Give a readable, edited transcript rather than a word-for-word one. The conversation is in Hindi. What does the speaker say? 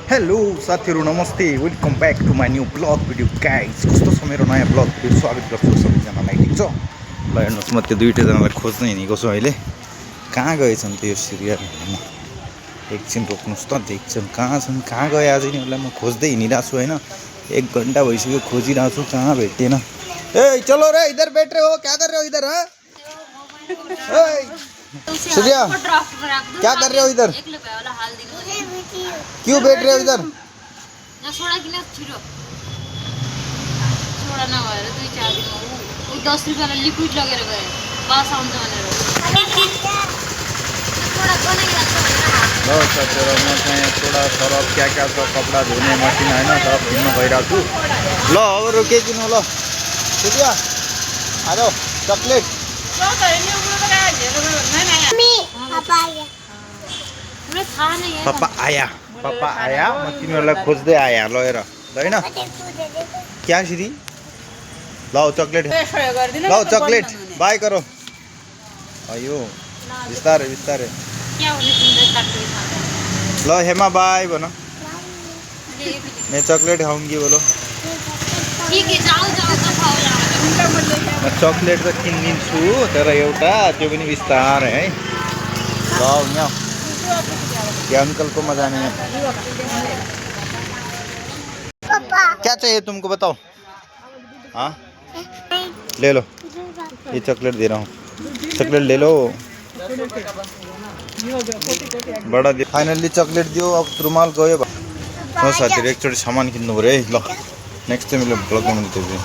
हेलो साथीहरु नमस्ते welcome back to my new blog video guys. कस्तो छ मेरो नयाँ ब्लग भिडियो स्वागत गर्छु सबैजनालाई। ठिक छ ल हेर्नुहोस् म त्यो दुईटैजनालाई खोज्न हिँडेको छु अहिले। कहाँ गएछन् त्यो सिरियल एकछिन रोक्नुहोस् त देख्छन् कहाँ छन् कहाँ गए आज यिनीहरूलाई म खोज्दै हिँडिरहेको छु हैन। 1 घन्टा भइसक्यो खोजिरहेको छु कहाँ भेटेन। ए चलो रे इधर बैठ रहे हो क्या कर रहे हो इधर हां सूर्या क्या कर रहे हो इधर क्यों बैठ रहे हो इधर छोड़ा किन छिटो छोड़ा नभएर 2-4 दिन उ 10 रुपैयाँलाई लिक्विड लगेर गए बास आउँछ भनेर छोड़ा बनाइराख्छ ल साथीहरु म चाहिँ थोड़ा सरफ क्या छ कपडा धुने मसिन हैन सब किन्न गइरहेको छु। ल अब के किन्नु ल सूर्या आ जाओ चकलेट पापा आया म तिमीहरूलाई खोज्दै आया ल हेर हैन क्या श्री ल चकलेट ल चकलेट बाय करो अयो बिस्तारै बिस्तारै ल हेमा बाय भन मैं चॉकलेट खाऊंगी बोलो ठीक है जाऊ जाऊ त खाऊ म चकलेट त किन्दिन्छु तर एउटा त्यो पनि बिस्तारै है ल यहाँ ये अंकल को मजा नहीं है। क्या चाहिए तुमको बताओ। हाँ ले लो ये चॉकलेट दे रहा हूँ चॉकलेट ले लो बड़ा दे फाइनली चॉकलेट दियो अब रुमाल गयो। साथीहरु एकचोटि सामान किन्नु पर्यो है। ल नेक्स्ट टाइम ब्लग बनाउँदै थिएँ।